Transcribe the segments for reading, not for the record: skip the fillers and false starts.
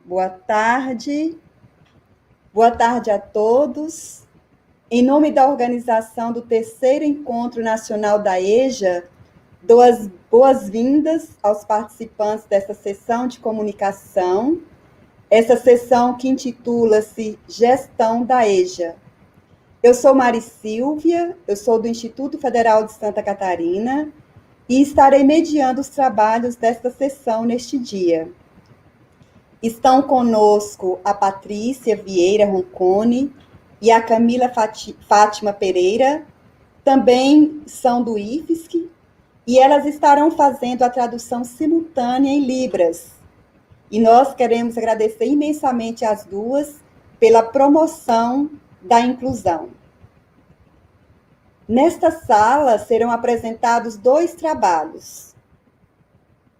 Boa tarde. Boa tarde a todos. Em nome da organização do terceiro Encontro Nacional da EJA, dou as boas-vindas aos participantes dessa sessão de comunicação, essa sessão que intitula-se Gestão da EJA. Eu sou Mari Silvia, eu sou do Instituto Federal de Santa Catarina e estarei mediando os trabalhos desta sessão neste dia. Estão conosco a Patrícia Vieira Roncone e a Camila Fátima Pereira, também são do IFSC, e elas estarão fazendo a tradução simultânea em Libras. E nós queremos agradecer imensamente às duas pela promoção da inclusão. Nesta sala serão apresentados 2 trabalhos.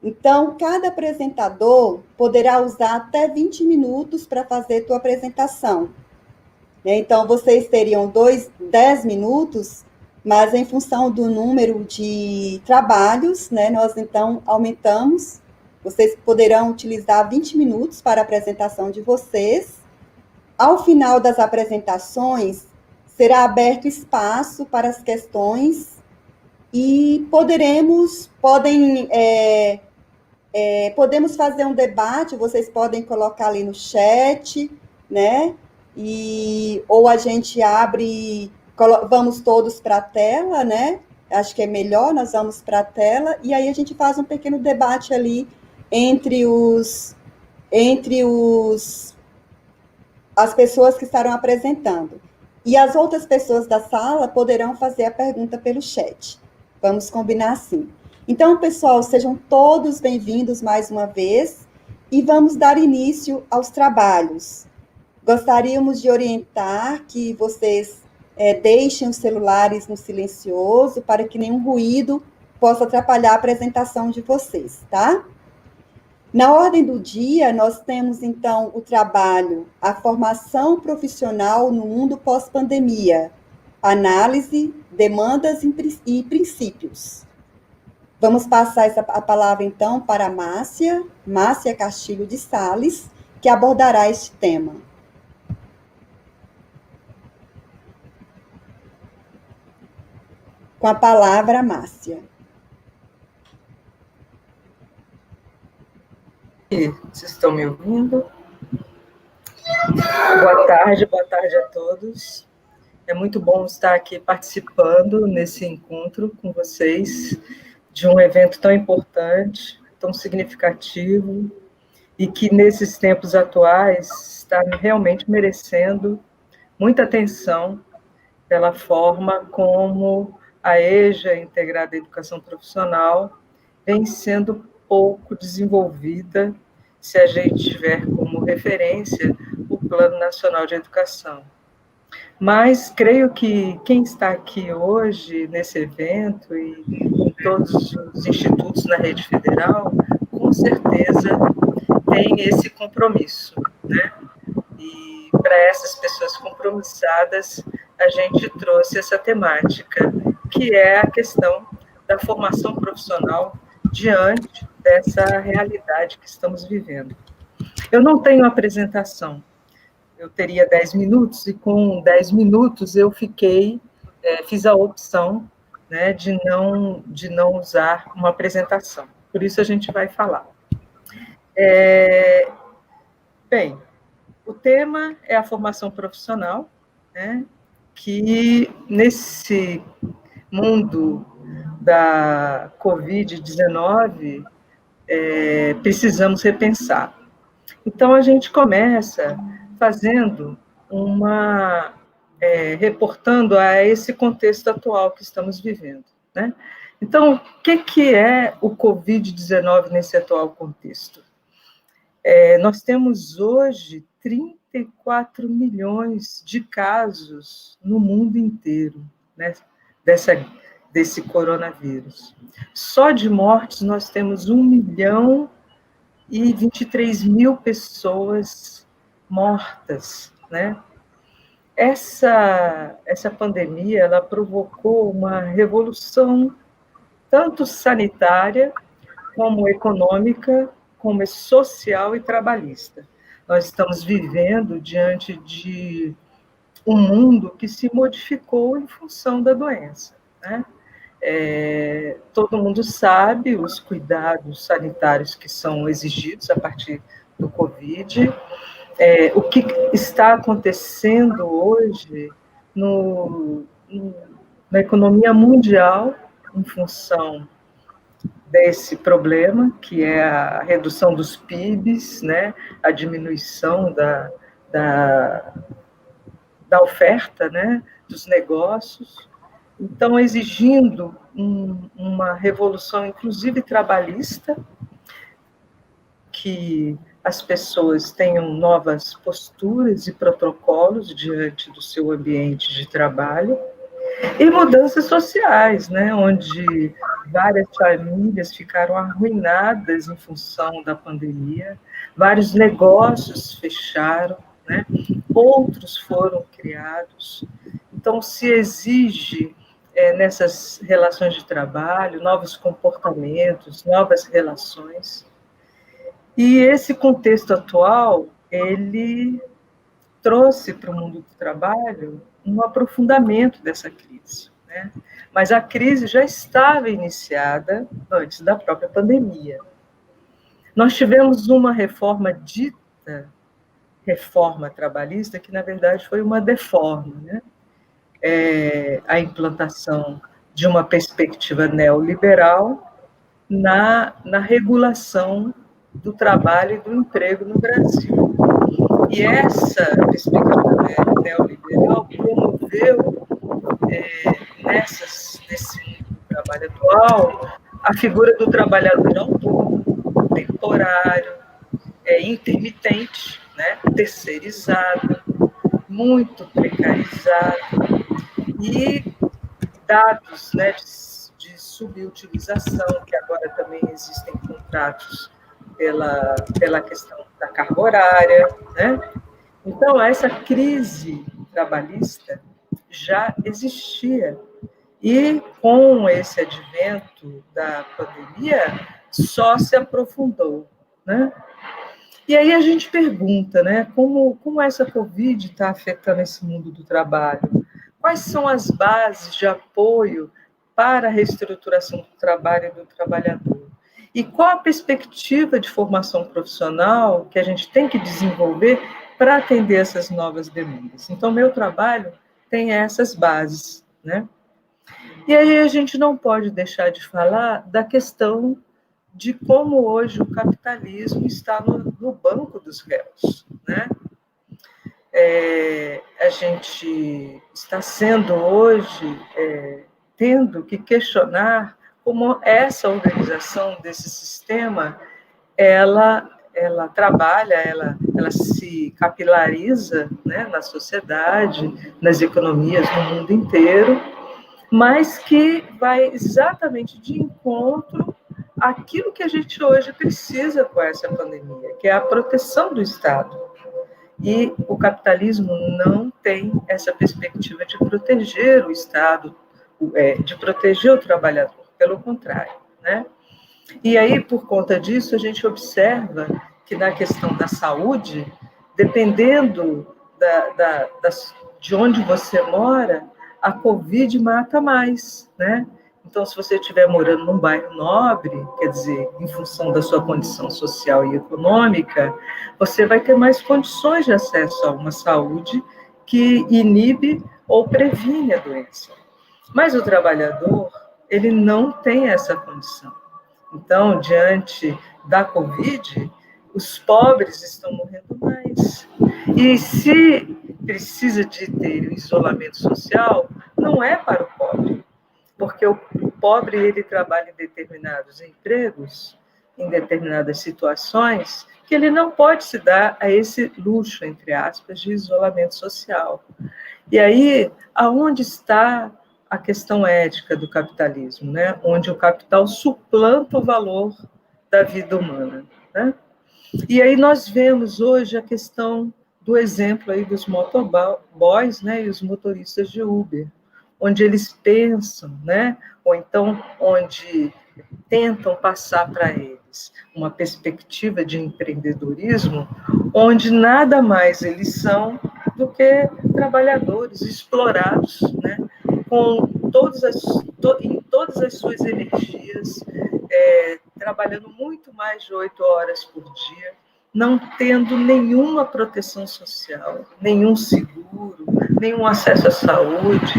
Então, cada apresentador poderá usar até 20 minutos para fazer sua apresentação. Então, vocês teriam 10 minutos, mas em função do número de trabalhos, nós então aumentamos. Vocês poderão utilizar 20 minutos para a apresentação de vocês. Ao final das apresentações, será aberto espaço para as questões e podemos fazer um debate, vocês podem colocar ali no chat, ou a gente abre, vamos todos para a tela, acho que é melhor, nós vamos para a tela, e aí a gente faz um pequeno debate ali entre as pessoas que estarão apresentando. E as outras pessoas da sala poderão fazer a pergunta pelo chat. Vamos combinar assim. Então, pessoal, sejam todos bem-vindos mais uma vez e vamos dar início aos trabalhos. Gostaríamos de orientar que vocês deixem os celulares no silencioso para que nenhum ruído possa atrapalhar a apresentação de vocês, tá? Na ordem do dia, nós temos, então, o trabalho A Formação Profissional no Mundo Pós-Pandemia, Análise, Demandas e Princípios. Vamos passar a palavra, então, para a Márcia Castilho de Sales, que abordará este tema. Com a palavra, Márcia. Vocês estão me ouvindo? Boa tarde a todos. É muito bom estar aqui participando nesse encontro com vocês, de um evento tão importante, tão significativo, e que nesses tempos atuais está realmente merecendo muita atenção pela forma como a EJA, Integrada à Educação Profissional, vem sendo pouco desenvolvida, se a gente tiver como referência o Plano Nacional de Educação. Mas creio que quem está aqui hoje nesse evento e em todos os institutos na rede federal, com certeza tem esse compromisso, E para essas pessoas compromissadas, a gente trouxe essa temática, que é a questão da formação profissional diante dessa realidade que estamos vivendo. Eu não tenho apresentação. Eu teria 10 minutos, e com 10 minutos eu fiz a opção de não usar uma apresentação. Por isso a gente vai falar. Bem, o tema é a formação profissional, que nesse mundo da Covid-19 precisamos repensar. Então, a gente começa fazendo reportando a esse contexto atual que estamos vivendo, Então, o que é o Covid-19 nesse atual contexto? Nós temos hoje 34 milhões de casos no mundo inteiro, desse coronavírus. Só de mortes nós temos 1.023.000 pessoas mortas, Essa pandemia, ela provocou uma revolução tanto sanitária como econômica, como social e trabalhista. Nós estamos vivendo diante de um mundo que se modificou em função da doença, né? Todo mundo sabe os cuidados sanitários que são exigidos a partir do Covid, o que está acontecendo hoje na economia mundial em função desse problema, que é a redução dos PIBs, né, a diminuição da oferta, né, dos negócios. Então, exigindo uma revolução, inclusive trabalhista, que as pessoas tenham novas posturas e protocolos diante do seu ambiente de trabalho, e mudanças sociais, né, onde várias famílias ficaram arruinadas em função da pandemia, vários negócios fecharam, né, outros foram criados. Então, se exige, nessas relações de trabalho, novos comportamentos, novas relações. E esse contexto atual, ele trouxe para o mundo do trabalho um aprofundamento dessa crise, né? Mas a crise já estava iniciada antes da própria pandemia. Nós tivemos uma reforma dita reforma trabalhista, que na verdade foi uma deforma, né? A implantação de uma perspectiva neoliberal na regulação do trabalho e do emprego no Brasil. E essa perspectiva neoliberal promoveu, nesse mundo do trabalho atual, a figura do trabalhador autônomo, temporário, intermitente, né, terceirizado, muito precarizado, e dados, né, de subutilização, que agora também existem contratos pela questão da carga horária, né? Então, essa crise trabalhista já existia, e com esse advento da pandemia, só se aprofundou, né? E aí a gente pergunta, né, como essa Covid está afetando esse mundo do trabalho? Quais são as bases de apoio para a reestruturação do trabalho e do trabalhador? E qual a perspectiva de formação profissional que a gente tem que desenvolver para atender essas novas demandas? Então, meu trabalho tem essas bases, né? E aí a gente não pode deixar de falar da questão de como hoje o capitalismo está no banco dos réus, né? A gente está sendo hoje, tendo que questionar como essa organização desse sistema, ela trabalha, ela se capilariza, né, na sociedade, nas economias no mundo inteiro, mas que vai exatamente de encontro àquilo que a gente hoje precisa com essa pandemia, que é a proteção do Estado. E o capitalismo não tem essa perspectiva de proteger o Estado, de proteger o trabalhador, pelo contrário, né? E aí, por conta disso, a gente observa que na questão da saúde, dependendo de onde você mora, a Covid mata mais, né? Então, se você estiver morando num bairro nobre, quer dizer, em função da sua condição social e econômica, você vai ter mais condições de acesso a uma saúde que inibe ou previne a doença. Mas o trabalhador, ele não tem essa condição. Então, diante da Covid, os pobres estão morrendo mais. E se precisa de ter o isolamento social, não é para o pobre, porque o pobre ele trabalha em determinados empregos, em determinadas situações, que ele não pode se dar a esse luxo, entre aspas, de isolamento social. E aí, aonde está a questão ética do capitalismo, né? Onde o capital suplanta o valor da vida humana, né? E aí nós vemos hoje a questão do exemplo aí dos motoboys, né, e os motoristas de Uber, onde eles pensam, né, ou então onde tentam passar para eles eles uma perspectiva de empreendedorismo, onde nada mais eles são do que trabalhadores explorados, né, com em todas as suas energias, trabalhando muito mais de 8 horas por dia, não tendo nenhuma proteção social, nenhum seguro, nenhum acesso à saúde,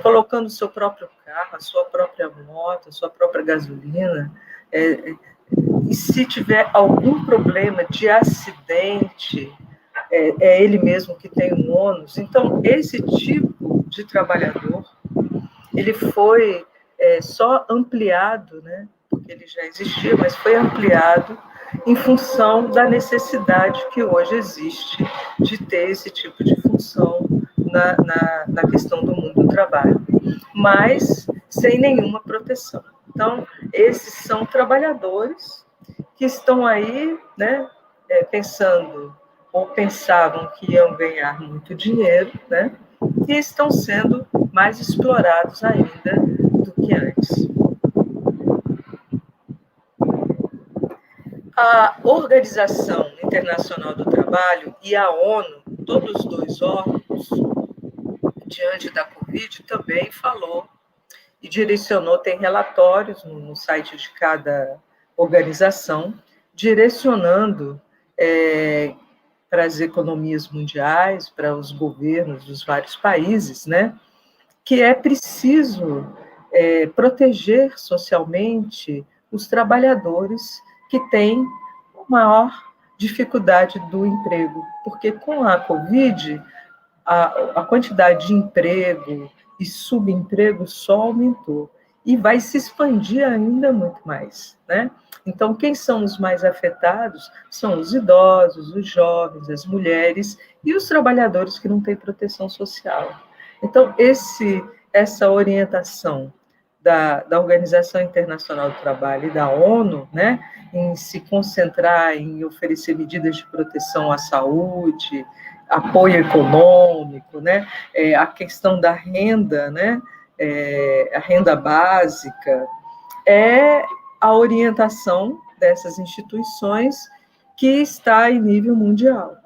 colocando o seu próprio carro, a sua própria moto, a sua própria gasolina, e se tiver algum problema de acidente, é ele mesmo que tem um ônus. Então, esse tipo de trabalhador, ele foi só ampliado, né? Porque ele já existia, mas foi ampliado em função da necessidade que hoje existe de ter esse tipo de função na questão do mundo do trabalho, mas sem nenhuma proteção. Então, esses são trabalhadores que estão aí, né, pensando ou pensavam que iam ganhar muito dinheiro, né, e estão sendo mais explorados ainda do que antes. A Organização Internacional do Trabalho e a ONU, todos os dois órgãos, diante da Covid, também falou e direcionou, tem relatórios no site de cada organização, direcionando para as economias mundiais, para os governos dos vários países, né, que é preciso proteger socialmente os trabalhadores que têm maior dificuldade do emprego, porque com a Covid, a quantidade de emprego e subemprego só aumentou e vai se expandir ainda muito mais, né? Então, quem são os mais afetados são os idosos, os jovens, as mulheres e os trabalhadores que não têm proteção social. Então, essa orientação da Organização Internacional do Trabalho e da ONU, né, em se concentrar em oferecer medidas de proteção à saúde, apoio econômico, né, a questão da renda, né, a renda básica, é a orientação dessas instituições que está em nível mundial.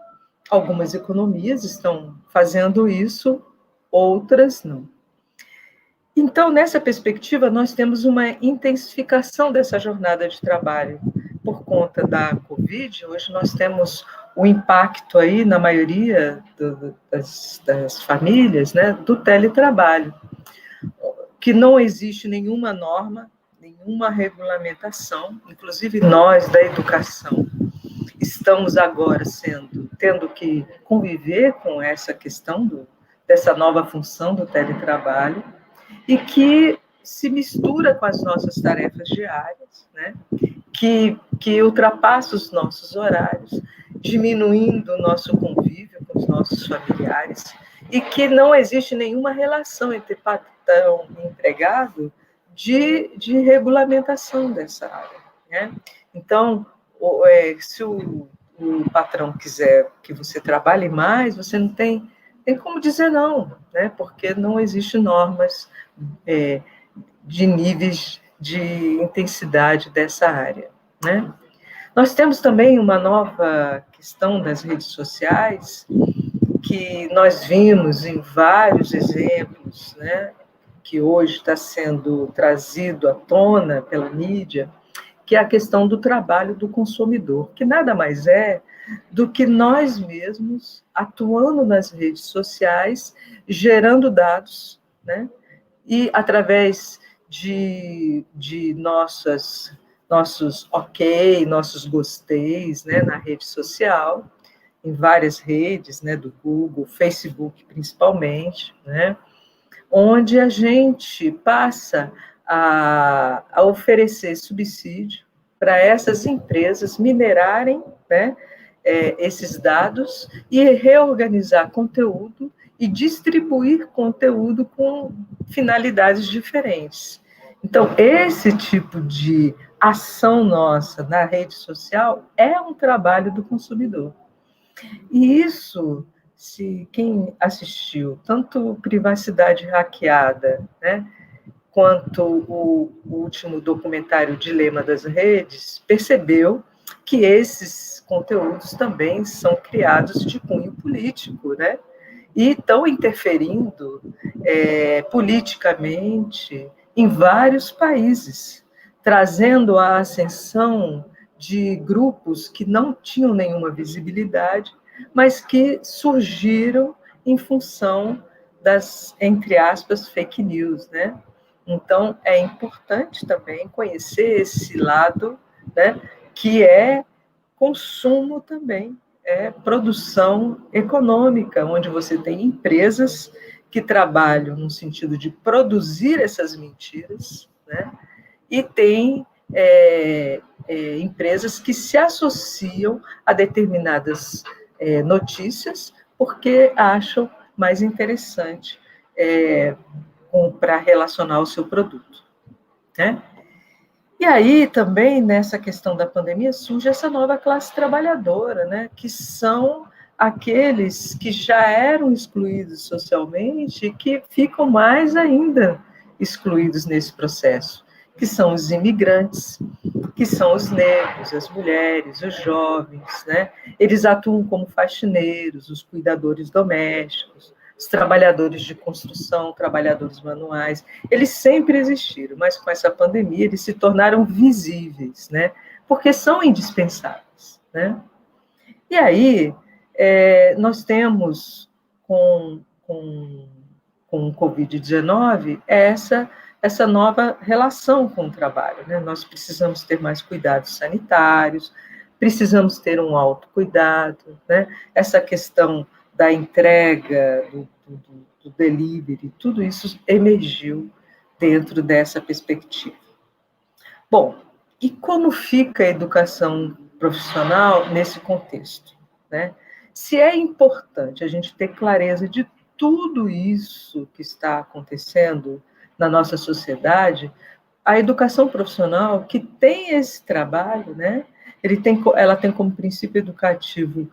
Algumas economias estão fazendo isso, outras não. Então, nessa perspectiva, nós temos uma intensificação dessa jornada de trabalho por conta da Covid. Hoje nós temos o impacto aí, na maioria das famílias, né, do teletrabalho, que não existe nenhuma norma, nenhuma regulamentação, inclusive nós da educação estamos agora tendo que conviver com essa questão dessa nova função do teletrabalho, e que se mistura com as nossas tarefas diárias, né? que ultrapassa os nossos horários, diminuindo o nosso convívio com os nossos familiares, e que não existe nenhuma relação entre patrão e empregado de regulamentação dessa área, né? Então, se o patrão quiser que você trabalhe mais, você não tem como dizer não, né? Porque não existem normas de níveis de intensidade dessa área, né? Nós temos também uma nova questão das redes sociais, que nós vimos em vários exemplos, né, que hoje está sendo trazido à tona pela mídia, que é a questão do trabalho do consumidor, que nada mais é do que nós mesmos atuando nas redes sociais, gerando dados, né, e através de nossos ok, nossos gosteis, né, na rede social, em várias redes, né, do Google, Facebook principalmente, né, onde a gente passa a oferecer subsídio para essas empresas minerarem, né, esses dados e reorganizar conteúdo e distribuir conteúdo com finalidades diferentes. Então, esse tipo de ação nossa na rede social é um trabalho do consumidor. E isso, se quem assistiu, tanto Privacidade Hackeada, né, quanto o último documentário Dilema das Redes, percebeu que esses conteúdos também são criados de cunho político, né? E estão interferindo politicamente em vários países, trazendo a ascensão de grupos que não tinham nenhuma visibilidade, mas que surgiram em função das, entre aspas, fake news, né? Então, é importante também conhecer esse lado, né, que é consumo também, é produção econômica, onde você tem empresas que trabalham no sentido de produzir essas mentiras, né, e tem empresas que se associam a determinadas notícias porque acham mais interessante para relacionar o seu produto, né? E aí também nessa questão da pandemia surge essa nova classe trabalhadora, né? Que são aqueles que já eram excluídos socialmente e que ficam mais ainda excluídos nesse processo, que são os imigrantes, que são os negros, as mulheres, os jovens, né? Eles atuam como faxineiros, os cuidadores domésticos, os trabalhadores de construção, trabalhadores manuais. Eles sempre existiram, mas com essa pandemia eles se tornaram visíveis, né? Porque são indispensáveis, né? E aí nós temos com o Covid-19 essa nova relação com o trabalho, né? Nós precisamos ter mais cuidados sanitários, precisamos ter um autocuidado, né? Essa questão da entrega, do delivery, tudo isso emergiu dentro dessa perspectiva. Bom, e como fica a educação profissional nesse contexto, né? Se é importante a gente ter clareza de tudo isso que está acontecendo na nossa sociedade, a educação profissional que tem esse trabalho, né? Ela tem como princípio educativo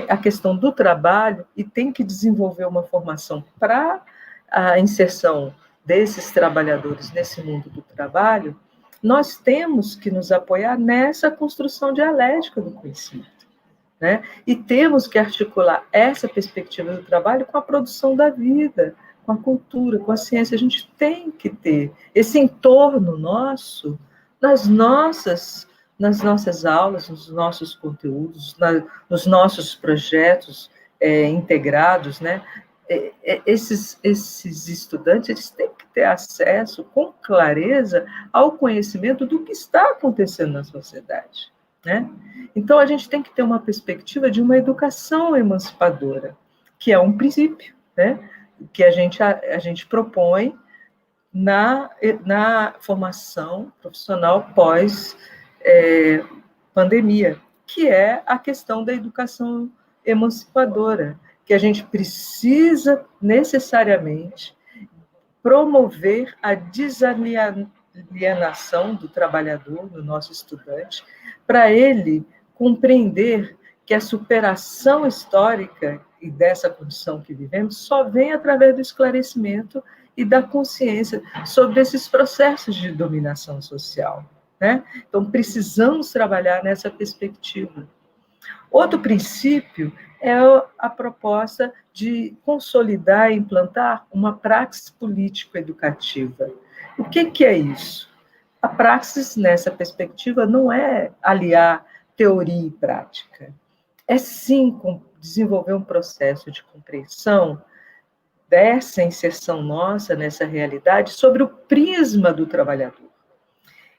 a questão do trabalho e tem que desenvolver uma formação para a inserção desses trabalhadores nesse mundo do trabalho. Nós temos que nos apoiar nessa construção dialética do conhecimento, né? E temos que articular essa perspectiva do trabalho com a produção da vida, com a cultura, com a ciência. A gente tem que ter esse entorno nosso nas nossas aulas, nos nossos conteúdos, nos nossos projetos integrados, né? Esses estudantes eles têm que ter acesso com clareza ao conhecimento do que está acontecendo na sociedade, né? Então, a gente tem que ter uma perspectiva de uma educação emancipadora, que é um princípio, né? Que a gente propõe na formação profissional pós-pandemia, que é a questão da educação emancipadora, que a gente precisa necessariamente promover a desalienação do trabalhador, do nosso estudante, para ele compreender que a superação histórica e dessa condição que vivemos só vem através do esclarecimento e da consciência sobre esses processos de dominação social, né? Então, precisamos trabalhar nessa perspectiva. Outro princípio é a proposta de consolidar e implantar uma praxis político-educativa. O que é isso? A praxis, nessa perspectiva, não é aliar teoria e prática. É, sim, desenvolver um processo de compreensão dessa inserção nossa nessa realidade sobre o prisma do trabalhador.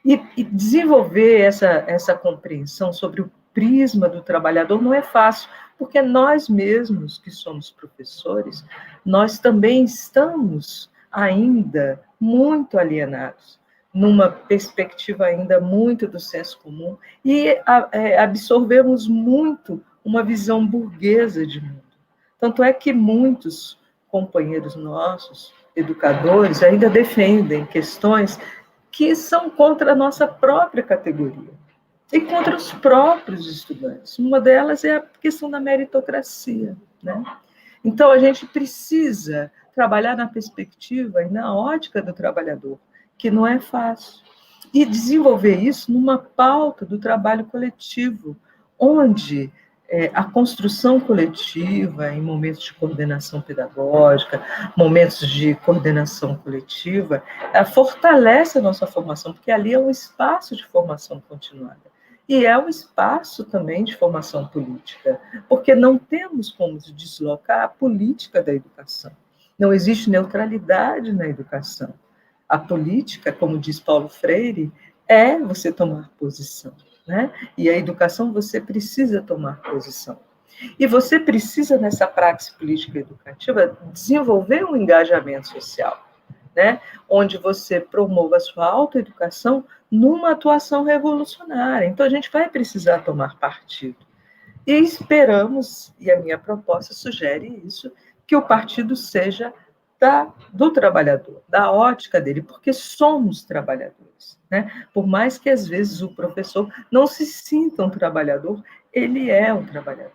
E desenvolver essa compreensão sobre o prisma do trabalhador não é fácil, porque nós mesmos, que somos professores, nós também estamos ainda muito alienados, numa perspectiva ainda muito do senso comum, e absorvemos muito uma visão burguesa de mundo. Tanto é que muitos companheiros nossos, educadores, ainda defendem questões que são contra a nossa própria categoria e contra os próprios estudantes. Uma delas é a questão da meritocracia, né? Então, a gente precisa trabalhar na perspectiva e na ótica do trabalhador, que não é fácil. E desenvolver isso numa pauta do trabalho coletivo, onde a construção coletiva, em momentos de coordenação pedagógica, momentos de coordenação coletiva, fortalece a nossa formação, porque ali é um espaço de formação continuada. E é um espaço também de formação política, porque não temos como deslocar a política da educação. Não existe neutralidade na educação. A política, como diz Paulo Freire, é você tomar posição, né? E a educação você precisa tomar posição. E você precisa, nessa prática política educativa, desenvolver um engajamento social, né? Onde você promova a sua autoeducação numa atuação revolucionária. Então, a gente vai precisar tomar partido. E esperamos, e a minha proposta sugere isso, que o partido seja do trabalhador, da ótica dele, porque somos trabalhadores, né? Por mais que às vezes o professor não se sinta um trabalhador, ele é um trabalhador.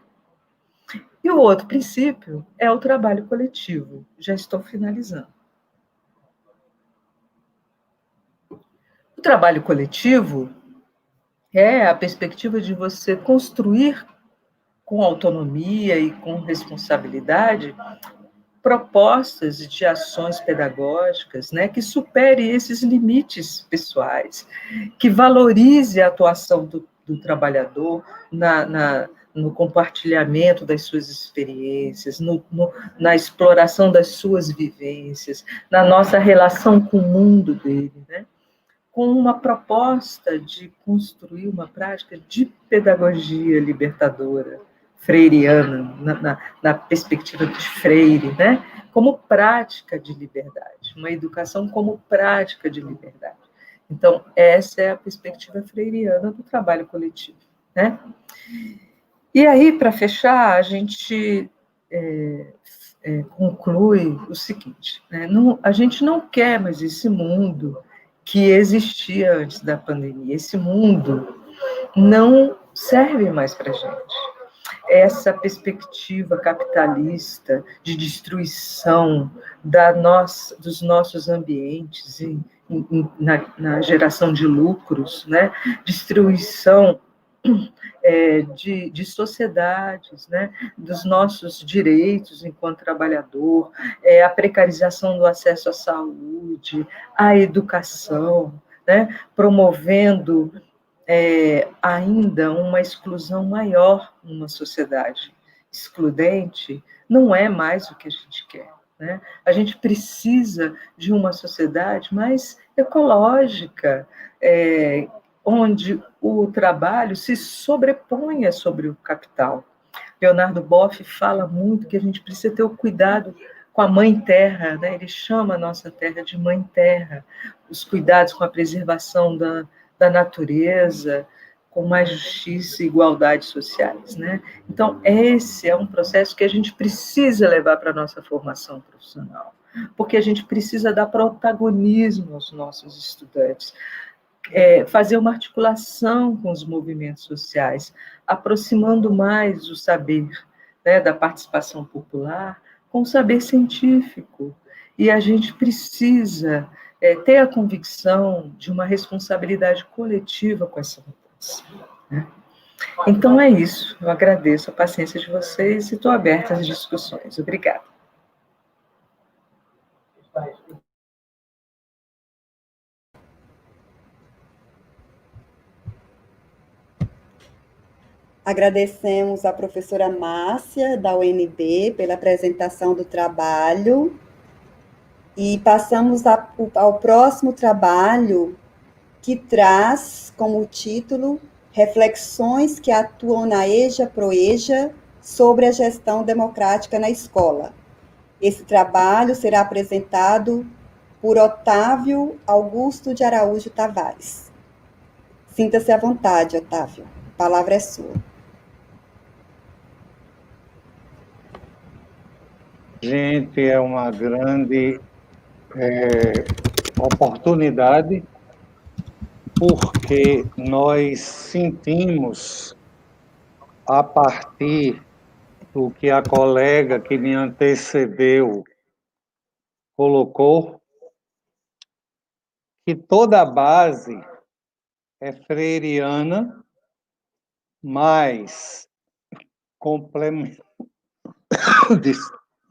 E o outro princípio é o trabalho coletivo. Já estou finalizando. O trabalho coletivo é a perspectiva de você construir com autonomia e com responsabilidade propostas de ações pedagógicas, né, que supere esses limites pessoais, que valorize a atuação do trabalhador no compartilhamento das suas experiências, na exploração das suas vivências, na nossa relação com o mundo dele, né, com uma proposta de construir uma prática de pedagogia libertadora, freiriana, na perspectiva de Freire, né? Como prática de liberdade, uma educação como prática de liberdade. Então, essa é a perspectiva freiriana do trabalho coletivo, né? E aí, para fechar, a gente conclui o seguinte, né? A gente não quer mais esse mundo que existia antes da pandemia. Esse mundo não serve mais para a gente. Essa perspectiva capitalista de destruição dos nossos ambientes na geração de lucros, né? Destruição de sociedades, né? Dos nossos direitos enquanto trabalhador, a precarização do acesso à saúde, à educação, né? Promovendo ainda uma exclusão maior numa sociedade excludente, não é mais o que a gente quer, né? A gente precisa de uma sociedade mais ecológica, onde o trabalho se sobreponha sobre o capital. Leonardo Boff fala muito que a gente precisa ter o cuidado com a mãe terra, né? Ele chama a nossa terra de mãe terra, os cuidados com a preservação da natureza, com mais justiça e igualdade sociais, né? Então, esse é um processo que a gente precisa levar para a nossa formação profissional, porque a gente precisa dar protagonismo aos nossos estudantes, fazer uma articulação com os movimentos sociais, aproximando mais o saber, né, da participação popular com o saber científico. E a gente precisa ter a convicção de uma responsabilidade coletiva com essa mudança, né? Então é isso. Eu agradeço a paciência de vocês e estou aberta às discussões. Obrigada. Agradecemos à professora Márcia, da UNB, pela apresentação do trabalho. E passamos ao próximo trabalho, que traz como título Reflexões que atuam na EJA-PROEJA sobre a gestão democrática na escola. Esse trabalho será apresentado por Otávio Augusto de Araújo Tavares. Sinta-se à vontade, Otávio. A palavra é sua. Gente, é uma grande oportunidade, porque nós sentimos, a partir do que a colega que me antecedeu colocou, que toda a base é freiriana, mas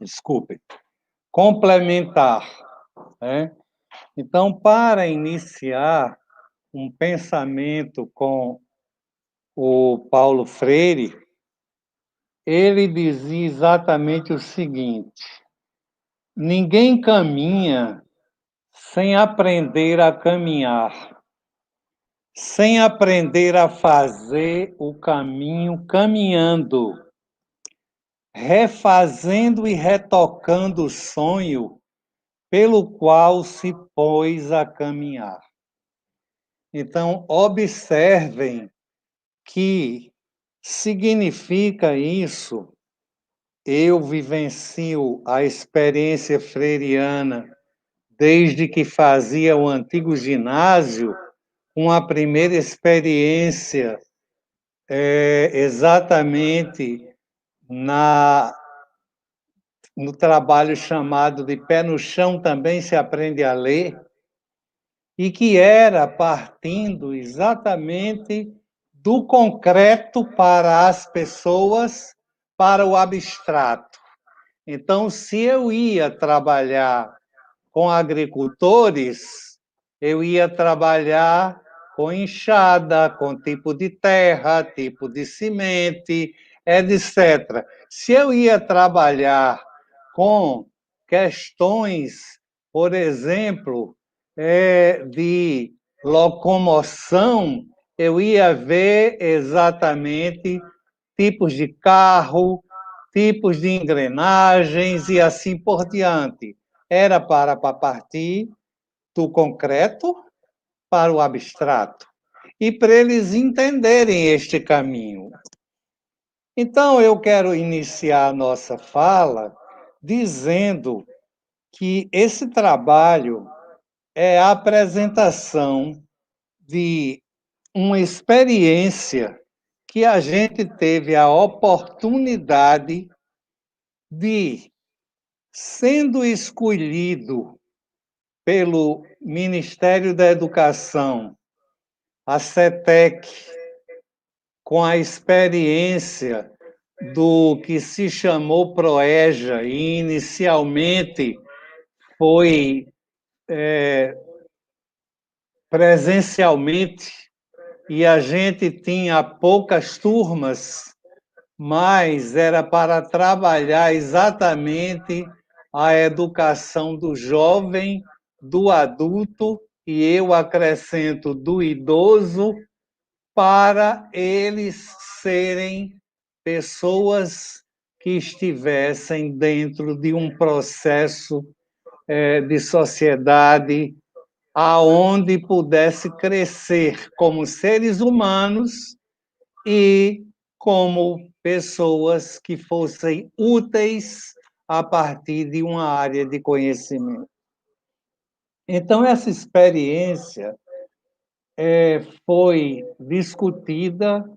desculpe, complementar, né? Então, para iniciar um pensamento com o Paulo Freire, ele dizia exatamente o seguinte: ninguém caminha sem aprender a caminhar, sem aprender a fazer o caminho caminhando, refazendo e retocando o sonho pelo qual se pôs a caminhar. Então, observem que significa isso. Eu vivencio a experiência freiriana desde que fazia o antigo ginásio, uma primeira experiência exatamente no trabalho chamado de Pé no Chão também se aprende a ler, e que era partindo exatamente do concreto para as pessoas, para o abstrato. Então, se eu ia trabalhar com agricultores, eu ia trabalhar com enxada, com tipo de terra, tipo de semente, etc. Se eu ia trabalhar com questões, por exemplo, de locomoção, eu ia ver exatamente tipos de carro, tipos de engrenagens e assim por diante. Era para partir do concreto para o abstrato e para eles entenderem este caminho. Então, eu quero iniciar a nossa fala dizendo que esse trabalho é a apresentação de uma experiência que a gente teve a oportunidade de, sendo escolhido pelo Ministério da Educação, a CETEC, com a experiência do que se chamou PROEJA, e inicialmente foi presencialmente, e a gente tinha poucas turmas, mas era para trabalhar exatamente a educação do jovem, do adulto, e eu acrescento do idoso, para eles serem pessoas que estivessem dentro de um processo de sociedade aonde pudesse crescer como seres humanos e como pessoas que fossem úteis a partir de uma área de conhecimento. Então, essa experiência foi discutida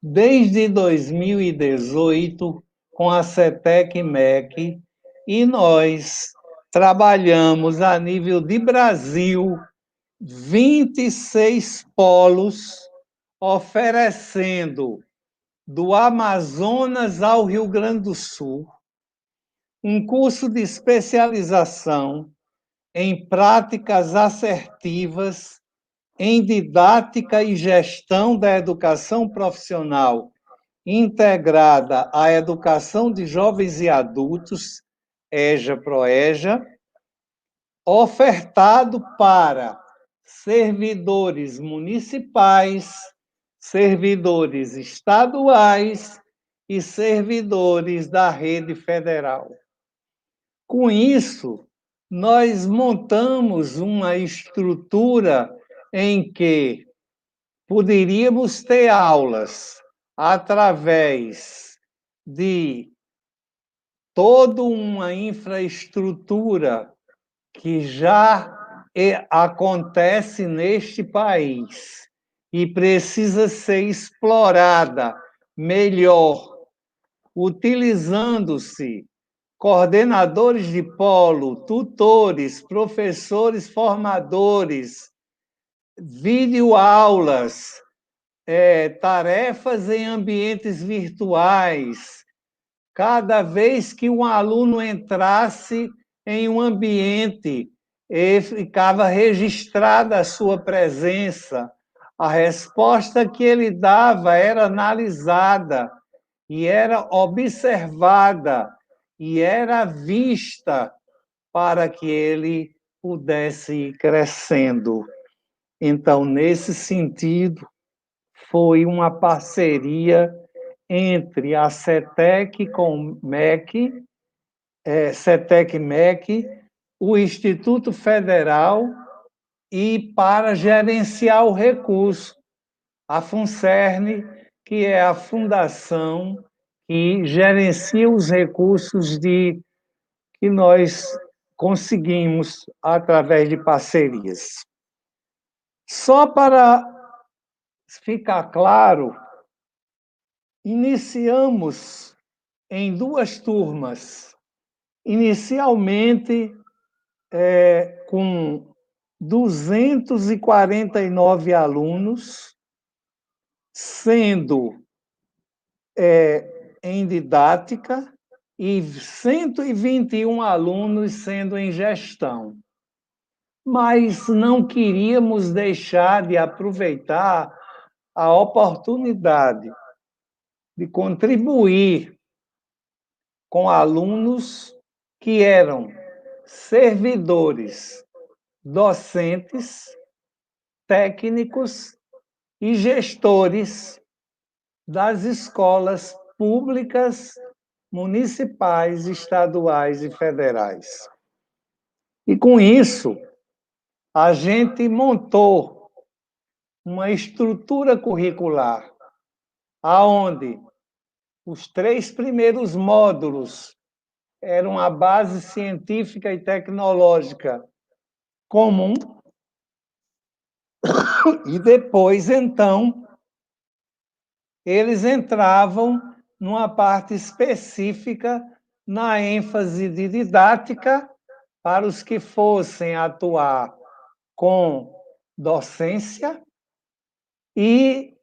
desde 2018 com a CETEC-MEC e nós trabalhamos a nível de Brasil 26 polos oferecendo do Amazonas ao Rio Grande do Sul um curso de especialização em práticas assertivas em didática e gestão da educação profissional integrada à educação de jovens e adultos, EJA-PROEJA, ofertado para servidores municipais, servidores estaduais e servidores da rede federal. Com isso, nós montamos uma estrutura em que poderíamos ter aulas através de toda uma infraestrutura que já acontece neste país e precisa ser explorada melhor, utilizando-se coordenadores de polo, tutores, professores formadores videoaulas, tarefas em ambientes virtuais. Cada vez que um aluno entrasse em um ambiente, ficava registrada a sua presença. A resposta que ele dava era analisada, e era observada, e era vista para que ele pudesse ir crescendo. Então, nesse sentido, foi uma parceria entre a CETEC com o MEC, CETEC-MEC, o Instituto Federal, e para gerenciar o recurso, a FUNCERN, que é a fundação que gerencia os recursos que nós conseguimos através de parcerias. Só para ficar claro, iniciamos em 2 turmas, inicialmente com 249 alunos, sendo em didática, e 121 alunos sendo em gestão. Mas não queríamos deixar de aproveitar a oportunidade de contribuir com alunos que eram servidores, docentes, técnicos e gestores das escolas públicas, municipais, estaduais e federais. E com isso, a gente montou uma estrutura curricular, aonde os 3 primeiros módulos eram a base científica e tecnológica comum, e depois, então, eles entravam numa parte específica na ênfase de didática para os que fossem atuar com docência e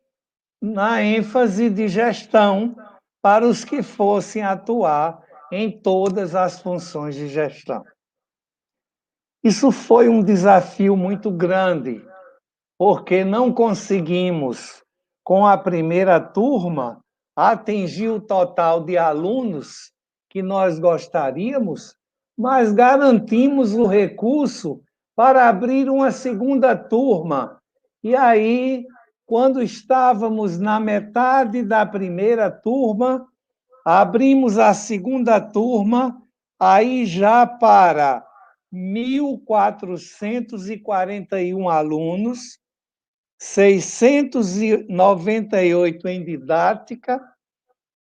na ênfase de gestão para os que fossem atuar em todas as funções de gestão. Isso foi um desafio muito grande, porque não conseguimos, com a primeira turma, atingir o total de alunos que nós gostaríamos, mas garantimos o recurso para abrir uma segunda turma. E aí, quando estávamos na metade da primeira turma, abrimos a segunda turma, aí já para 1.441 alunos, 698 em didática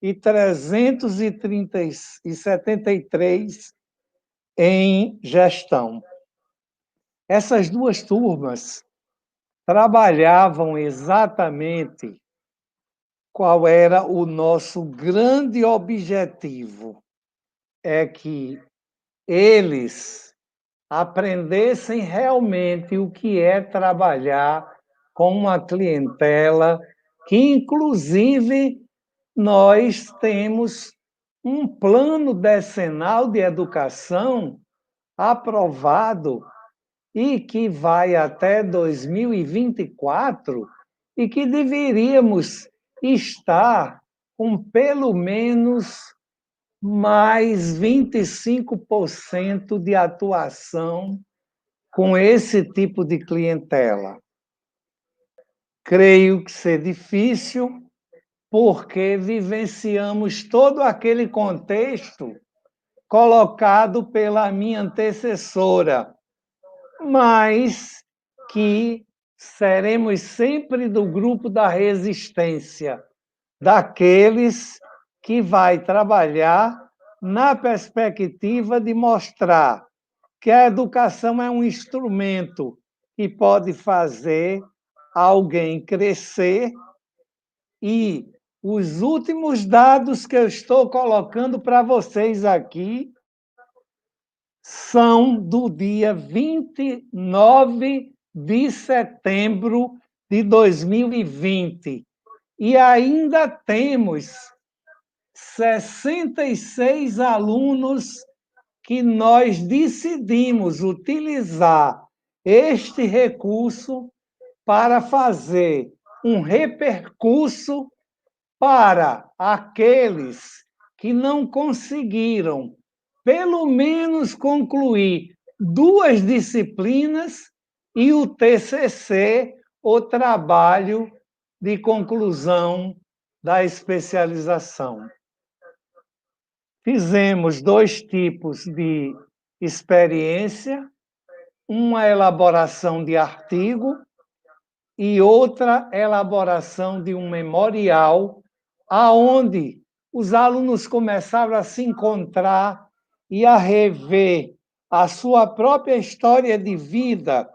e 373 em gestão. Essas 2 turmas trabalhavam exatamente qual era o nosso grande objetivo, é que eles aprendessem realmente o que é trabalhar com uma clientela que, inclusive, nós temos um plano decenal de educação aprovado e que vai até 2024 e que deveríamos estar com pelo menos mais 25% de atuação com esse tipo de clientela. Creio que ser difícil, porque vivenciamos todo aquele contexto colocado pela minha antecessora, mas que seremos sempre do grupo da resistência, daqueles que vai trabalhar na perspectiva de mostrar que a educação é um instrumento que pode fazer alguém crescer. E os últimos dados que eu estou colocando para vocês aqui são do dia 29 de setembro de 2020. E ainda temos 66 alunos que nós decidimos utilizar este recurso para fazer um repercurso para aqueles que não conseguiram, pelo menos, concluir 2 disciplinas e o TCC, o trabalho de conclusão da especialização. Fizemos 2 tipos de experiência, uma elaboração de artigo e outra elaboração de um memorial, aonde os alunos começaram a se encontrar e a rever a sua própria história de vida.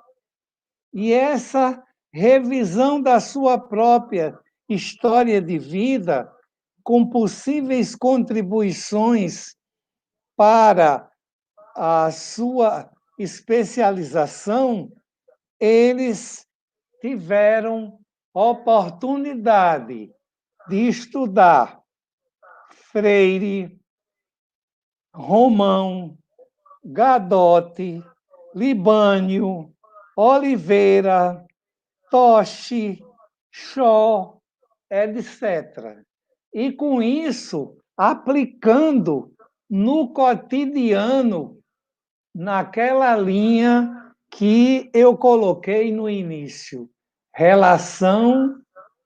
E essa revisão da sua própria história de vida, com possíveis contribuições para a sua especialização, eles tiveram oportunidade de estudar Freire, Romão, Gadotti, Libânio, Oliveira, Toshi, Shaw, etc. E, com isso, aplicando no cotidiano, naquela linha que eu coloquei no início, relação,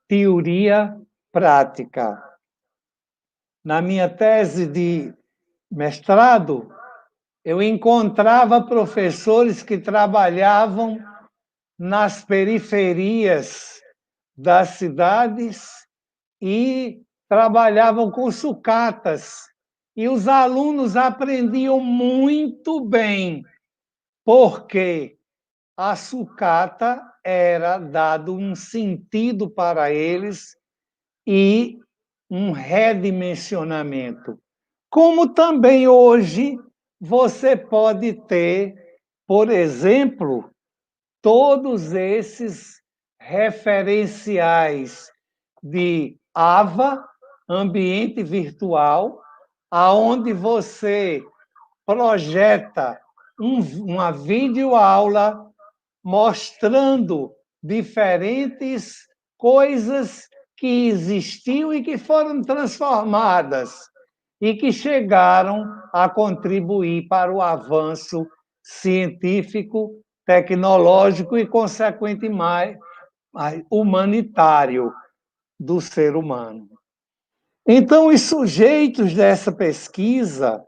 teoria, prática. Na minha tese de mestrado, eu encontrava professores que trabalhavam nas periferias das cidades e trabalhavam com sucatas. E os alunos aprendiam muito bem, porque a sucata era dado um sentido para eles e um redimensionamento. Como também hoje você pode ter, por exemplo, todos esses referenciais de AVA, ambiente virtual, aonde você projeta uma videoaula mostrando diferentes coisas que existiam e que foram transformadas e que chegaram a contribuir para o avanço científico, tecnológico e, consequentemente, humanitário do ser humano. Então, os sujeitos dessa pesquisa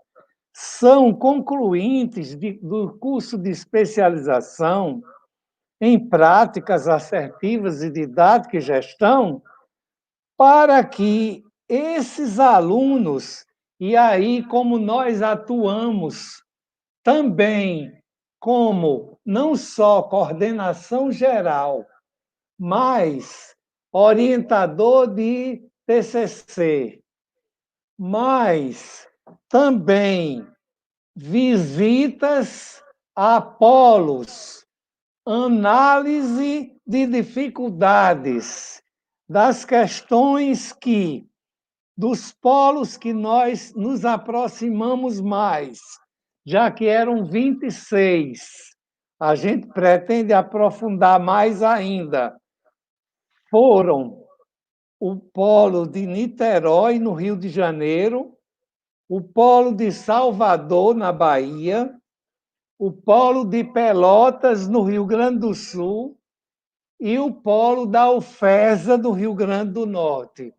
são concluintes do curso de especialização em práticas assertivas e didática e gestão, para que esses alunos, e aí como nós atuamos também como não só coordenação geral, mas orientador de TCC, mas também visitas a polos, análise de dificuldades, das questões dos polos que nós nos aproximamos mais, já que eram 26. A gente pretende aprofundar mais ainda. Foram o polo de Niterói, no Rio de Janeiro, o polo de Salvador, na Bahia, o polo de Pelotas, no Rio Grande do Sul, e o polo da UFESA, do Rio Grande do Norte.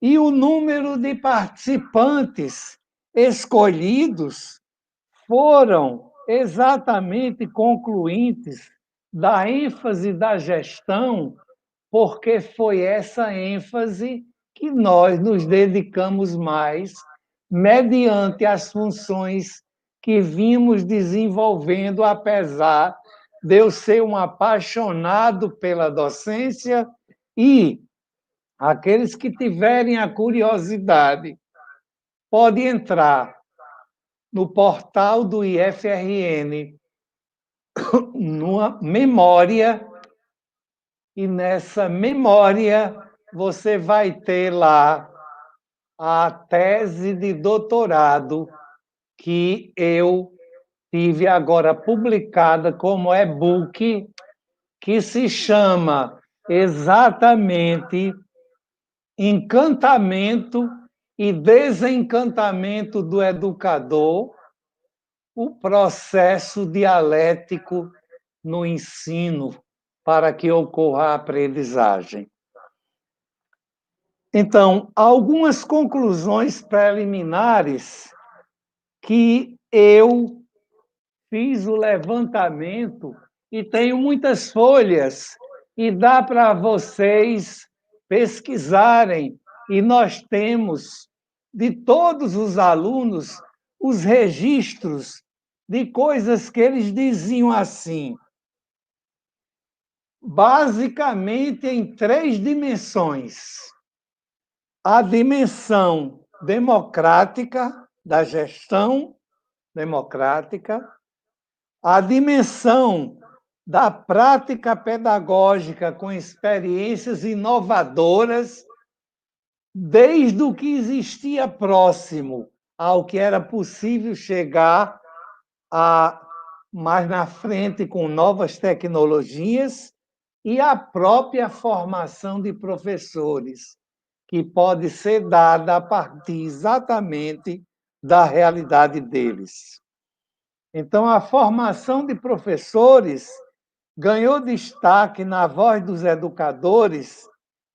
E o número de participantes escolhidos foram exatamente concluintes da ênfase da gestão, porque foi essa ênfase que nós nos dedicamos mais, mediante as funções que vimos desenvolvendo, apesar de eu ser um apaixonado pela docência, e aqueles que tiverem a curiosidade podem entrar no portal do IFRN numa memória, e nessa memória você vai ter lá a tese de doutorado que eu tive agora publicada como e-book, que se chama exatamente Encantamento e Desencantamento do Educador, o processo dialético no ensino para que ocorra a aprendizagem. Então, algumas conclusões preliminares que eu fiz o levantamento e tenho muitas folhas e dá para vocês pesquisarem. E nós temos, de todos os alunos, os registros de coisas que eles diziam assim, basicamente em 3 dimensões. A dimensão democrática, da gestão democrática, a dimensão da prática pedagógica com experiências inovadoras, desde o que existia próximo ao que era possível chegar a mais na frente com novas tecnologias, e a própria formação de professores, que pode ser dada a partir exatamente da realidade deles. Então, a formação de professores ganhou destaque na voz dos educadores,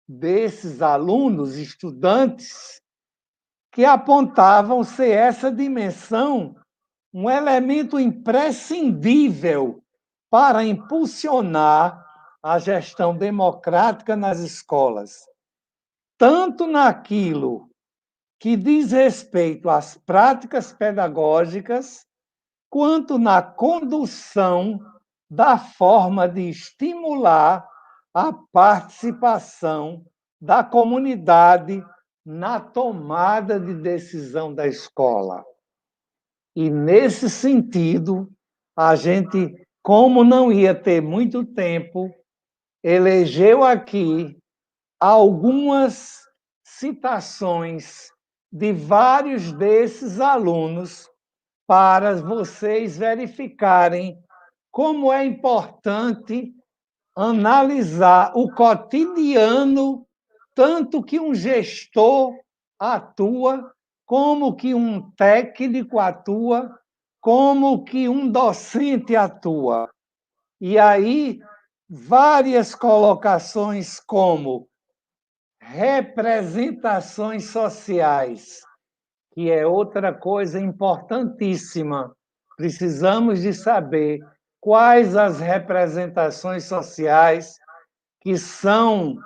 desses alunos, estudantes, que apontavam ser essa dimensão um elemento imprescindível para impulsionar a gestão democrática nas escolas, tanto naquilo que diz respeito às práticas pedagógicas, quanto na condução da forma de estimular a participação da comunidade na tomada de decisão da escola. E, nesse sentido, a gente, como não ia ter muito tempo, elegeu aqui algumas citações de vários desses alunos para vocês verificarem como é importante analisar o cotidiano, tanto que um gestor atua, como que um técnico atua, como que um docente atua. E aí, várias colocações como representações sociais, que é outra coisa importantíssima. Precisamos de saber quais as representações sociais que são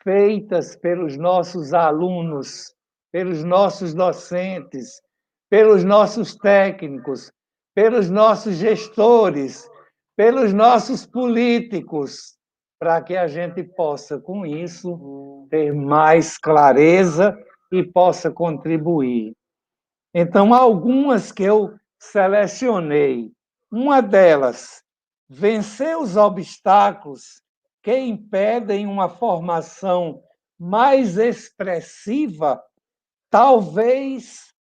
feitas pelos nossos alunos, pelos nossos docentes, pelos nossos técnicos, pelos nossos gestores, pelos nossos políticos, para que a gente possa, com isso, ter mais clareza e possa contribuir. Então, algumas que eu selecionei. Uma delas, vencer os obstáculos que impedem uma formação mais expressiva, talvez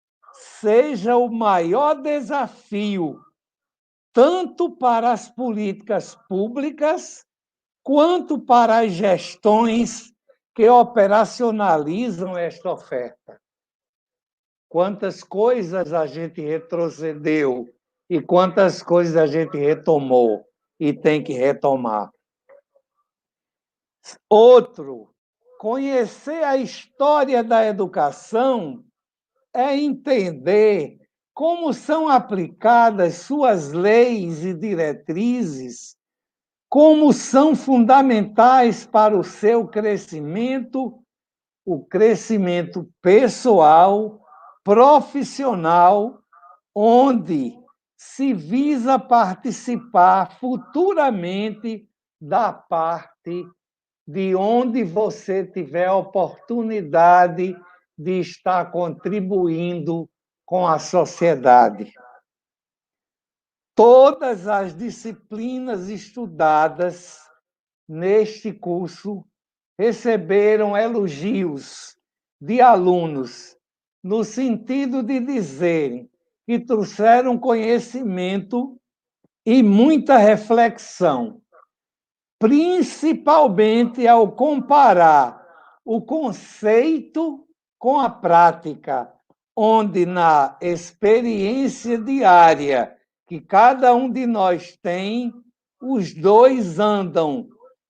seja o maior desafio, tanto para as políticas públicas, quanto para as gestões que operacionalizam esta oferta. Quantas coisas a gente retrocedeu e quantas coisas a gente retomou e tem que retomar. Outro, conhecer a história da educação é entender como são aplicadas suas leis e diretrizes, como são fundamentais para o seu crescimento, o crescimento pessoal, profissional, onde se visa participar futuramente da parte de onde você tiver a oportunidade de estar contribuindo com a sociedade. Todas as disciplinas estudadas neste curso receberam elogios de alunos, no sentido de dizerem que trouxeram conhecimento e muita reflexão, principalmente ao comparar o conceito com a prática, onde na experiência diária que cada um de nós tem, os dois andam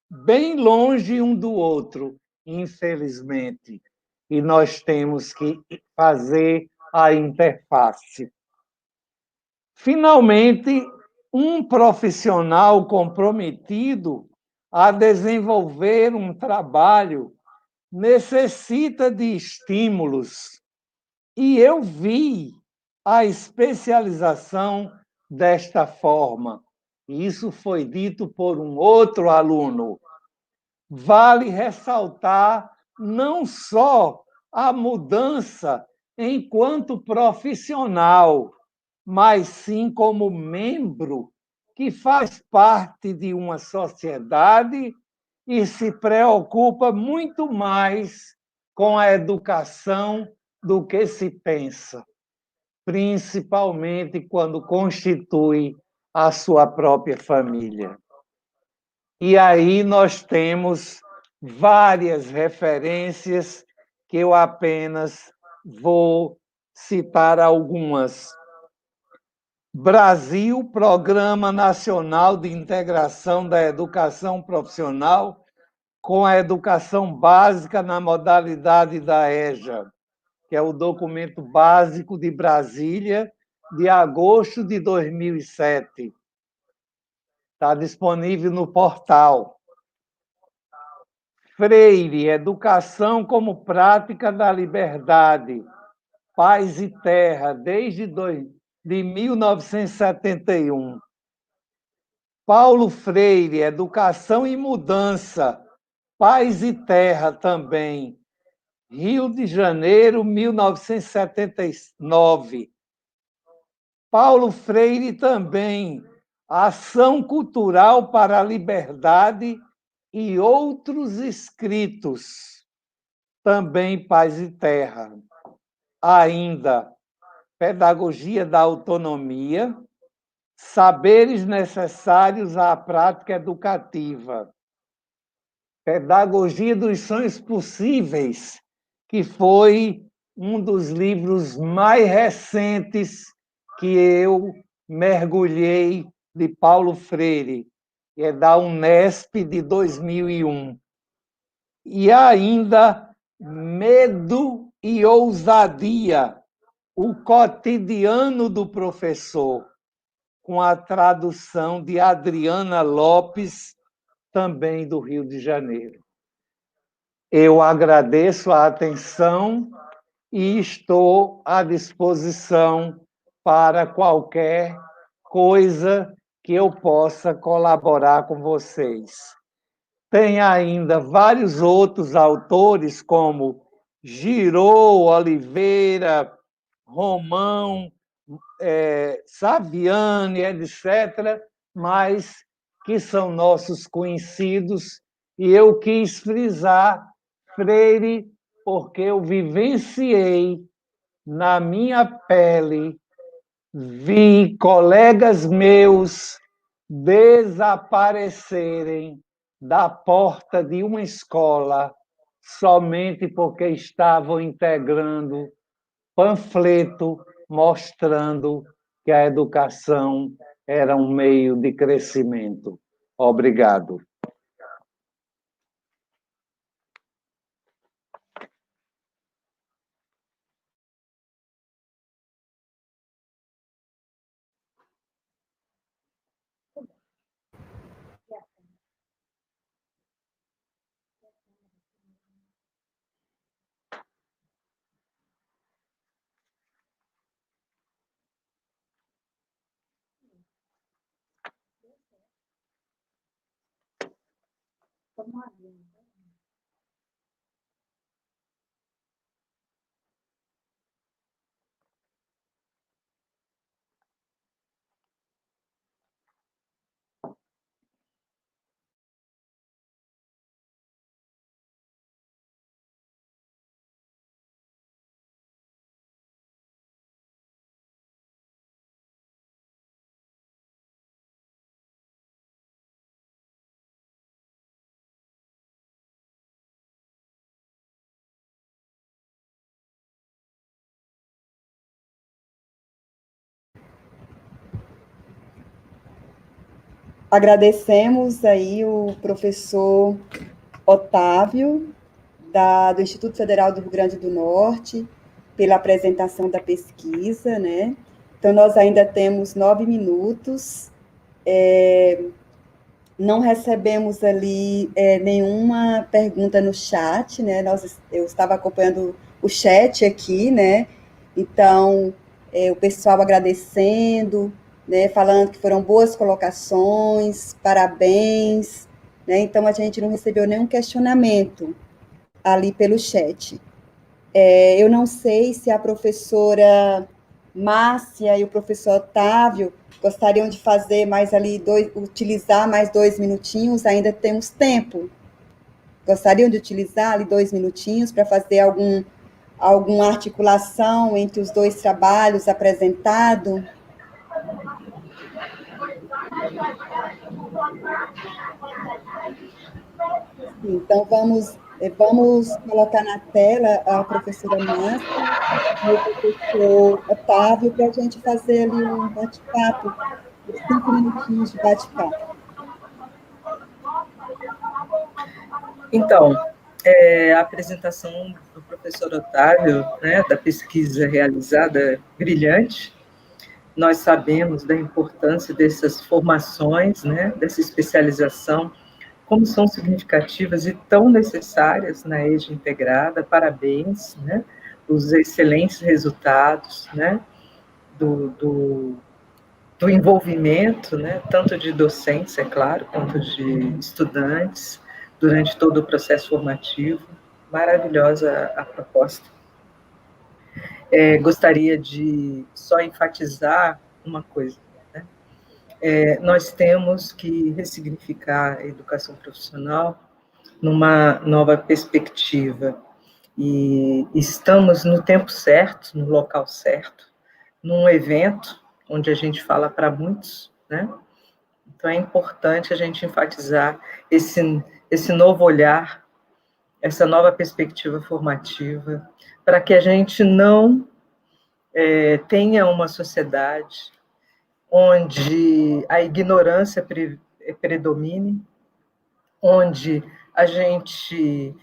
bem longe um do outro, infelizmente. E nós temos que fazer a interface. Finalmente, um profissional comprometido a desenvolver um trabalho necessita de estímulos. E eu vi a especialização desta forma. Isso foi dito por um outro aluno. Vale ressaltar não só a mudança enquanto profissional, mas sim como membro que faz parte de uma sociedade e se preocupa muito mais com a educação do que se pensa, principalmente quando constitui a sua própria família. E aí nós temos várias referências que eu apenas vou citar algumas. Brasil, Programa Nacional de Integração da Educação Profissional com a Educação Básica na modalidade da EJA, que é o documento básico de Brasília, de agosto de 2007. Está disponível no portal. Freire, Educação como Prática da Liberdade, Paz e Terra, desde 1971. Paulo Freire, Educação e Mudança, Paz e Terra também, Rio de Janeiro, 1979. Paulo Freire também, Ação Cultural para a Liberdade e outros escritos, também Paz e Terra. Ainda, Pedagogia da Autonomia, Saberes Necessários à Prática Educativa, Pedagogia dos Sonhos Possíveis, que foi um dos livros mais recentes que eu mergulhei de Paulo Freire, que é da Unesp de 2001. E ainda Medo e Ousadia, o cotidiano do professor, com a tradução de Adriana Lopes, também do Rio de Janeiro. Eu agradeço a atenção e estou à disposição para qualquer coisa que eu possa colaborar com vocês. Tem ainda vários outros autores, como Girô, Oliveira, Romão, Saviani, etc., mas que são nossos conhecidos, e eu quis frisar Freire porque eu vivenciei na minha pele, vi colegas meus desaparecerem da porta de uma escola somente porque estavam integrando panfleto mostrando que a educação era um meio de crescimento. Obrigado. Agradecemos aí o professor Otávio, do Instituto Federal do Rio Grande do Norte, pela apresentação da pesquisa, né? Então, nós ainda temos 9 minutos, não recebemos ali nenhuma pergunta no chat, né? Eu estava acompanhando o chat aqui, né? Então, o pessoal agradecendo, né? Falando que foram boas colocações, parabéns, né? Então, a gente não recebeu nenhum questionamento ali pelo chat. Eu não sei se a professora Márcia e o professor Otávio gostariam de fazer mais ali, utilizar mais 2 minutinhos, ainda temos tempo. Gostariam de utilizar ali 2 minutinhos para fazer alguma articulação entre os dois trabalhos apresentados? Então, vamos colocar na tela a professora Márcia e o professor Otávio para a gente fazer ali um bate-papo, 5 minutinhos de bate-papo. Então, a apresentação do professor Otávio, né, da pesquisa realizada, brilhante. Nós sabemos da importância dessas formações, né, dessa especialização, como são significativas e tão necessárias na EJA integrada. Parabéns, né, os excelentes resultados, né, do envolvimento, né, tanto de docentes, é claro, quanto de estudantes, durante todo o processo formativo. Maravilhosa a proposta. Gostaria de só enfatizar uma coisa, né? Nós temos que ressignificar a educação profissional numa nova perspectiva, e estamos no tempo certo, no local certo, num evento onde a gente fala para muitos, né? Então é importante a gente enfatizar esse novo olhar, essa nova perspectiva formativa, para que a gente não tenha uma sociedade onde a ignorância predomine, onde a gente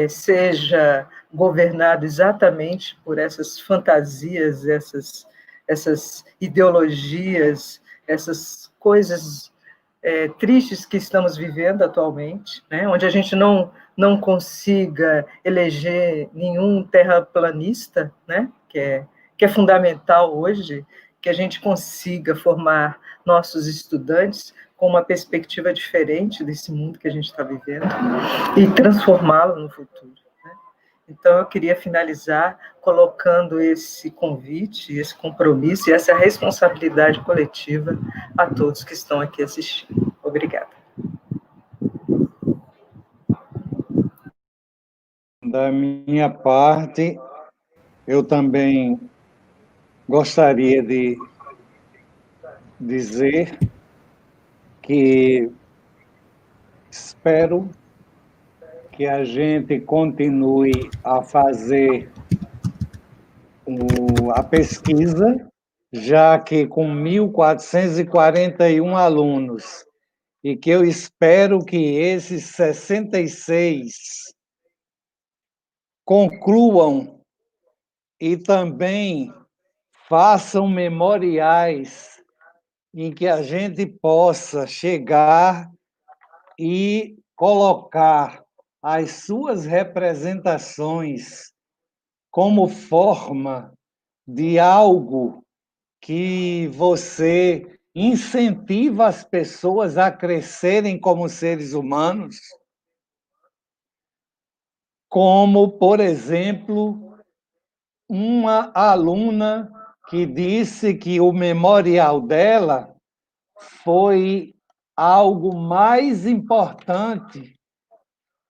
seja governado exatamente por essas fantasias, essas ideologias, essas coisas tristes que estamos vivendo atualmente, né? Onde a gente não consiga eleger nenhum terraplanista, né? Que é fundamental hoje, que a gente consiga formar nossos estudantes com uma perspectiva diferente desse mundo que a gente está vivendo e transformá-lo no futuro. Né? Então, eu queria finalizar colocando esse convite, esse compromisso e essa responsabilidade coletiva a todos que estão aqui assistindo. Obrigada. Da minha parte, eu também gostaria de dizer que espero que a gente continue a fazer a pesquisa, já que com 1.441 alunos, e que eu espero que esses 66 concluam e também façam memoriais em que a gente possa chegar e colocar as suas representações como forma de algo que você incentiva as pessoas a crescerem como seres humanos, como, por exemplo, uma aluna que disse que o memorial dela foi algo mais importante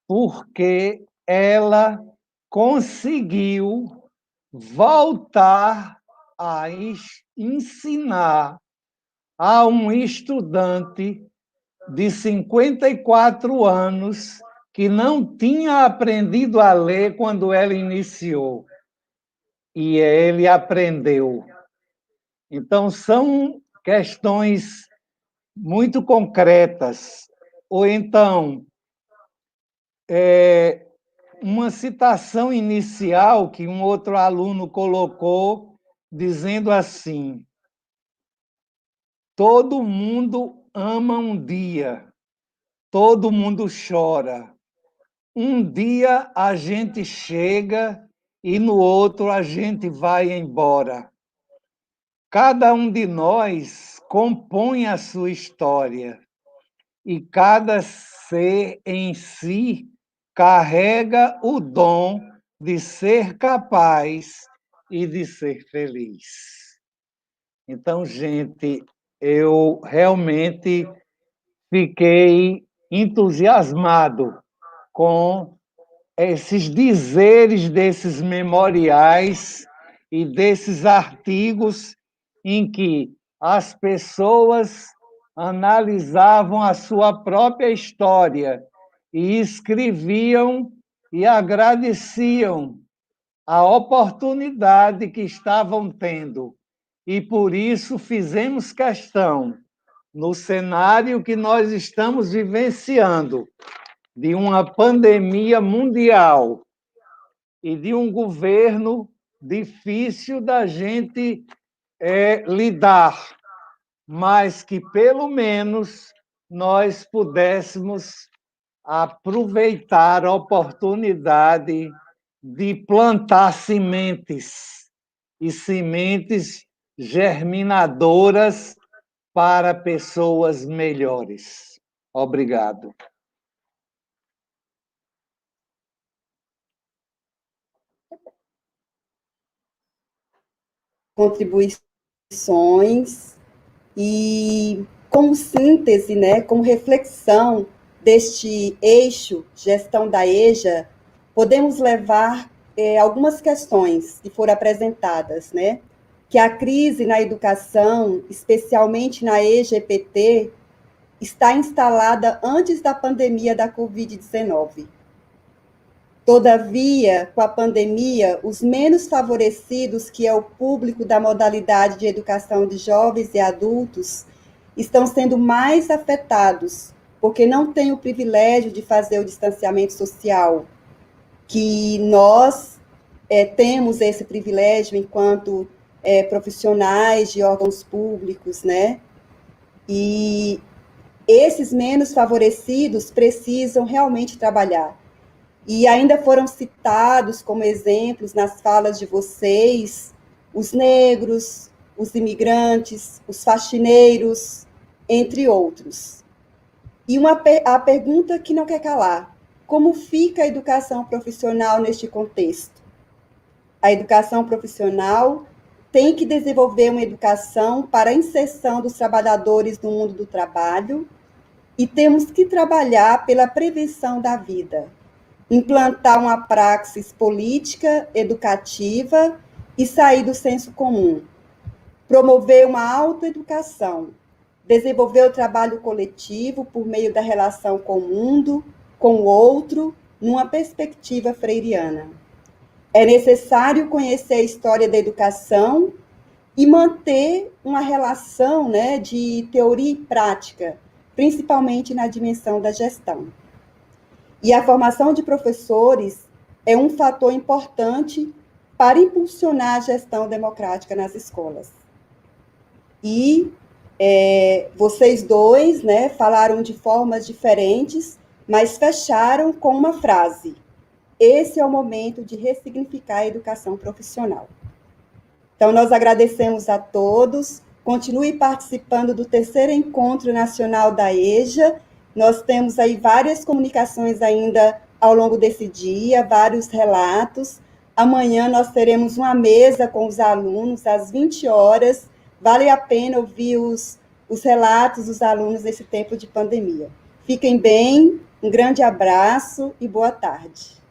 porque ela conseguiu voltar a ensinar a um estudante de 54 anos que não tinha aprendido a ler quando ela iniciou. E ele aprendeu. Então, são questões muito concretas, ou então uma citação inicial que um outro aluno colocou, dizendo assim: todo mundo ama um dia, todo mundo chora. Um dia a gente chega e no outro a gente vai embora. Cada um de nós compõe a sua história e cada ser em si carrega o dom de ser capaz e de ser feliz. Então, gente, eu realmente fiquei entusiasmado com esses dizeres desses memoriais e desses artigos em que as pessoas analisavam a sua própria história e escreviam e agradeciam a oportunidade que estavam tendo. E por isso fizemos questão, no cenário que nós estamos vivenciando, de uma pandemia mundial e de um governo difícil da gente lidar, mas que pelo menos nós pudéssemos aproveitar a oportunidade de plantar sementes, e sementes germinadoras para pessoas melhores. Obrigado. Contribuições e como síntese, né, como reflexão deste eixo gestão da EJA, podemos levar algumas questões que foram apresentadas, né, que a crise na educação, especialmente na EJA-EPT, está instalada antes da pandemia da Covid-19. Todavia, com a pandemia, os menos favorecidos, que é o público da modalidade de educação de jovens e adultos, estão sendo mais afetados, porque não têm o privilégio de fazer o distanciamento social, que nós temos esse privilégio enquanto profissionais de órgãos públicos, né? E esses menos favorecidos precisam realmente trabalhar. E ainda foram citados como exemplos nas falas de vocês os negros, os imigrantes, os faxineiros, entre outros. E a pergunta que não quer calar: como fica a educação profissional neste contexto? A educação profissional tem que desenvolver uma educação para a inserção dos trabalhadores no mundo do trabalho e temos que trabalhar pela prevenção da vida, implantar uma praxis política, educativa e sair do senso comum, promover uma autoeducação, desenvolver o trabalho coletivo por meio da relação com o mundo, com o outro, numa perspectiva freiriana. É necessário conhecer a história da educação e manter uma relação, né, de teoria e prática, principalmente na dimensão da gestão. E a formação de professores é um fator importante para impulsionar a gestão democrática nas escolas. E vocês dois, né, falaram de formas diferentes, mas fecharam com uma frase: esse é o momento de ressignificar a educação profissional. Então, nós agradecemos a todos. Continue participando do terceiro Encontro Nacional da EJA. Nós temos aí várias comunicações ainda ao longo desse dia, vários relatos. Amanhã nós teremos uma mesa com os alunos às 20 horas. Vale a pena ouvir os relatos dos alunos nesse tempo de pandemia. Fiquem bem, um grande abraço e boa tarde.